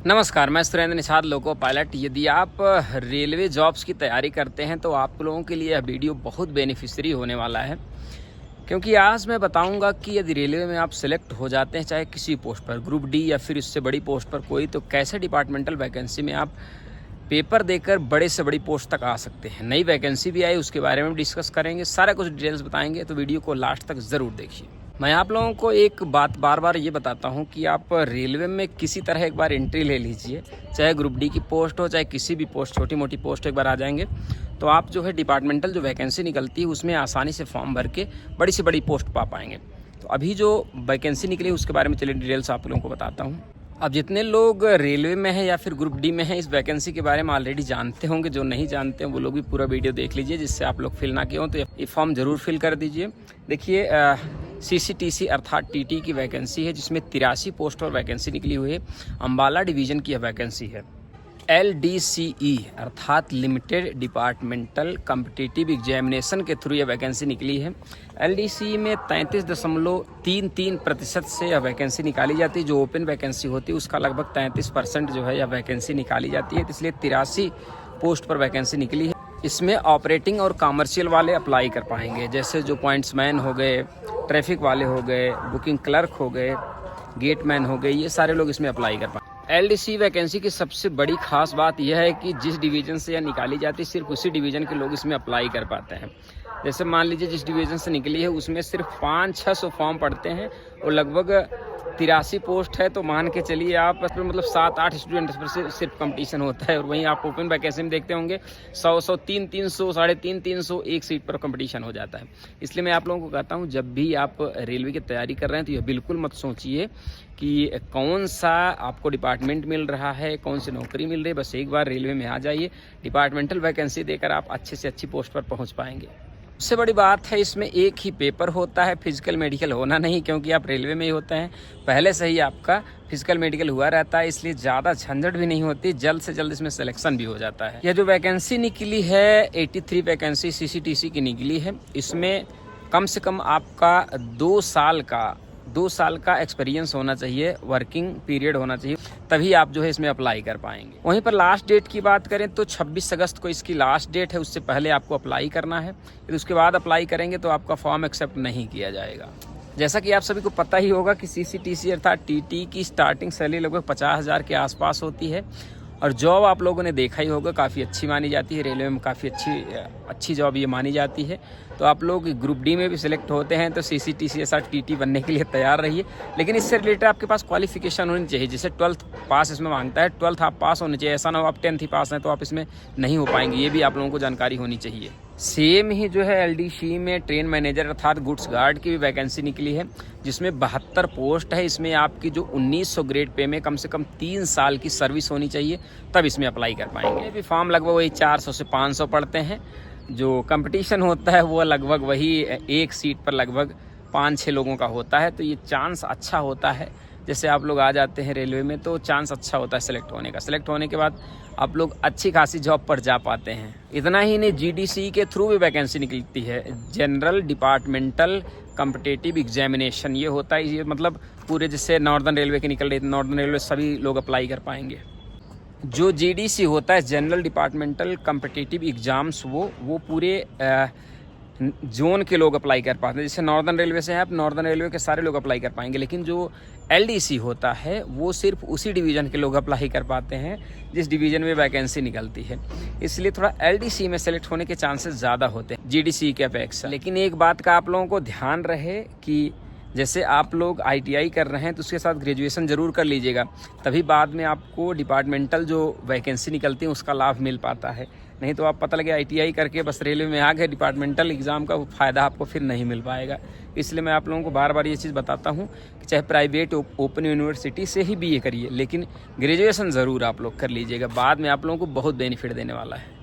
नमस्कार, मैं Surendra Nishad, loco pilot. यदि आप रेलवे जॉब्स की तैयारी करते हैं तो आप लोगों के लिए यह वीडियो बहुत बेनिफिशियरी होने वाला है, क्योंकि आज मैं बताऊंगा कि यदि रेलवे में आप सिलेक्ट हो जाते हैं, चाहे किसी पोस्ट पर, ग्रुप डी या फिर इससे बड़ी पोस्ट पर कोई, तो कैसे डिपार्टमेंटल वैकेंसी में आप पेपर देकर बड़े से बड़ी पोस्ट तक आ सकते हैं। नई वैकेंसी भी आई, उसके बारे में डिस्कस करेंगे, सारा कुछ डिटेल्स बताएंगे, तो वीडियो को लास्ट तक ज़रूर देखिए। मैं आप लोगों को एक बात बार बार ये बताता हूँ कि आप रेलवे में किसी तरह एक बार एंट्री ले लीजिए, चाहे ग्रुप डी की पोस्ट हो, चाहे किसी भी पोस्ट, छोटी मोटी पोस्ट एक बार आ जाएंगे तो आप जो है डिपार्टमेंटल जो वैकेंसी निकलती है उसमें आसानी से फॉर्म भर के बड़ी से बड़ी पोस्ट पा पाएंगे। तो अभी जो वैकेंसी निकली उसके बारे में चलिए डिटेल्स आप लोगों को बताता हूँ। अब जितने लोग रेलवे में हैं या फिर ग्रुप डी में हैं, इस वैकेंसी के बारे में ऑलरेडी जानते होंगे। जो नहीं जानते हैं वो लोग भी पूरा वीडियो देख लीजिए, जिससे आप लोग फिल ना किए हों तो ये फॉर्म ज़रूर फिल कर दीजिए। देखिए, CCTC अर्थात TT की वैकेंसी है, जिसमें 83 पोस्ट पर वैकेंसी निकली हुई है। अम्बाला डिवीज़न की यह वैकेंसी है। LDCE अर्थात लिमिटेड डिपार्टमेंटल कॉम्पिटिटिव एग्जामिनेशन के थ्रू यह वैकेंसी निकली है। LDCE में 33.33% से यह वैकेंसी निकाली जाती है। जो ओपन वैकेंसी होती है उसका लगभग 33% जो है यह वैकेंसी निकाली जाती है, इसलिए 83 पोस्ट पर वैकेंसी निकली है। इसमें ऑपरेटिंग और कॉमर्शियल वाले अप्लाई कर पाएंगे, जैसे जो पॉइंट्समैन हो गए, ट्रैफिक वाले हो गए, बुकिंग क्लर्क हो गए, गेटमैन हो गए, ये सारे लोग इसमें अप्लाई कर पाएंगे। LDC वैकेंसी की सबसे बड़ी खास बात यह है कि जिस डिवीज़न से यह निकाली जाती है सिर्फ उसी डिवीज़न के लोग इसमें अप्लाई कर पाते हैं। जैसे मान लीजिए जिस डिवीज़न से निकली है उसमें सिर्फ 500-600 फॉर्म पड़ते हैं और लगभग 83 पोस्ट है, तो मान के चलिए आप मतलब 7-8 स्टूडेंट्स पर सिर्फ कंपटीशन होता है। और वहीं आप ओपन वैकेंसी में देखते होंगे 100-100, 300-300, 350-300 एक सीट पर कंपटीशन हो जाता है। इसलिए मैं आप लोगों को कहता हूं, जब भी आप रेलवे की तैयारी कर रहे हैं तो यह बिल्कुल मत सोचिए कि कौन सा आपको डिपार्टमेंट मिल रहा है, कौन सी नौकरी मिल रही है। बस एक बार रेलवे में आ जाइए, डिपार्टमेंटल वैकेंसी देकर आप अच्छे से अच्छी पोस्ट पर पहुँच पाएंगे। सबसे बड़ी बात है, इसमें एक ही पेपर होता है, फिजिकल मेडिकल होना नहीं, क्योंकि आप रेलवे में ही होते हैं। पहले से ही आपका फिजिकल मेडिकल हुआ रहता है, इसलिए ज़्यादा झंझट भी नहीं होती, जल्द से जल्द इसमें सिलेक्शन भी हो जाता है। यह जो वैकेंसी निकली है 83 वैकेंसी CCTC की निकली है। इसमें कम से कम आपका 2 साल का एक्सपीरियंस होना चाहिए, वर्किंग पीरियड होना चाहिए, तभी आप जो है इसमें अप्लाई कर पाएंगे। वहीं पर लास्ट डेट की बात करें तो 26 अगस्त को इसकी लास्ट डेट है, उससे पहले आपको अप्लाई करना है। फिर उसके बाद अप्लाई करेंगे तो आपका फॉर्म एक्सेप्ट नहीं किया जाएगा। जैसा कि आप सभी को पता ही होगा कि CCTC अर्थात TT की स्टार्टिंग सैलरी लगभग 50,000 के आसपास होती है और जॉब आप लोगों ने देखा ही होगा, काफ़ी अच्छी मानी जाती है। रेलवे में काफ़ी अच्छी जॉब ये मानी जाती है। तो आप लोग ग्रुप डी में भी सिलेक्ट होते हैं तो CCTC ऐसा TT बनने के लिए तैयार रहिए, लेकिन इससे रिलेटेड आपके पास क्वालिफिकेशन होनी चाहिए। जैसे 12th पास इसमें मांगता है, 12th आप पास होने चाहिए। ऐसा ना हो आप 10th ही पास हैं तो आप इसमें नहीं हो पाएंगे, ये भी आप लोगों को जानकारी होनी चाहिए। सेम ही जो है LDC में ट्रेन मैनेजर अर्थात गुड्स गार्ड की भी वैकेंसी निकली है, जिसमें 72 पोस्ट है। इसमें आपकी जो 1900 ग्रेड पे में कम से कम 3 साल की सर्विस होनी चाहिए, तब इसमें अप्लाई कर पाएंगे। ये भी फॉर्म लगभग वही 400 से 500 पड़ते हैं। जो कंपटीशन होता है वो लगभग वही एक सीट पर लगभग 5-6 लोगों का होता है, तो ये चांस अच्छा होता है। जैसे आप लोग आ जाते हैं रेलवे में तो चांस अच्छा होता है सिलेक्ट होने का। सिलेक्ट होने के बाद आप लोग अच्छी खासी जॉब पर जा पाते हैं। इतना ही नहीं, GDC के थ्रू भी वैकेंसी निकलती है, जनरल डिपार्टमेंटल कॉम्पिटिटिव एग्जामिनेशन। ये होता है, ये मतलब पूरे जैसे नॉर्दर्न रेलवे की निकल रही है, नॉर्दर्न रेलवे सभी लोग अप्लाई कर पाएंगे। जो GDC होता है, जनरल डिपार्टमेंटल कॉम्पिटिटिव एग्जाम्स, वो पूरे जोन के लोग अप्लाई कर पाते हैं। जैसे नॉर्दर्न रेलवे से है, आप नॉर्दर्न रेलवे के सारे लोग अप्लाई कर पाएंगे, लेकिन जो LDC होता है वो सिर्फ उसी डिवीज़न के लोग अप्लाई कर पाते हैं जिस डिवीज़न में वैकेंसी निकलती है। इसलिए थोड़ा LDC में सेलेक्ट होने के चांसेस ज़्यादा होते हैं GDC के अपेक्षा। लेकिन एक बात का आप लोगों को ध्यान रहे कि जैसे आप लोग ITI कर रहे हैं तो उसके साथ ग्रेजुएशन ज़रूर कर लीजिएगा, तभी बाद में आपको डिपार्टमेंटल जो वैकेंसी निकलती है उसका लाभ मिल पाता है। नहीं तो आप पता लगे ITI करके बस रेलवे में आ गए, डिपार्टमेंटल एग्ज़ाम का फ़ायदा आपको फिर नहीं मिल पाएगा। इसलिए मैं आप लोगों को बार बार ये चीज़ बताता हूँ कि चाहे प्राइवेट ओपन यूनिवर्सिटी से ही BA करिए, लेकिन ग्रेजुएशन ज़रूर आप लोग कर लीजिएगा, बाद में आप लोगों को बहुत बेनिफिट देने वाला है।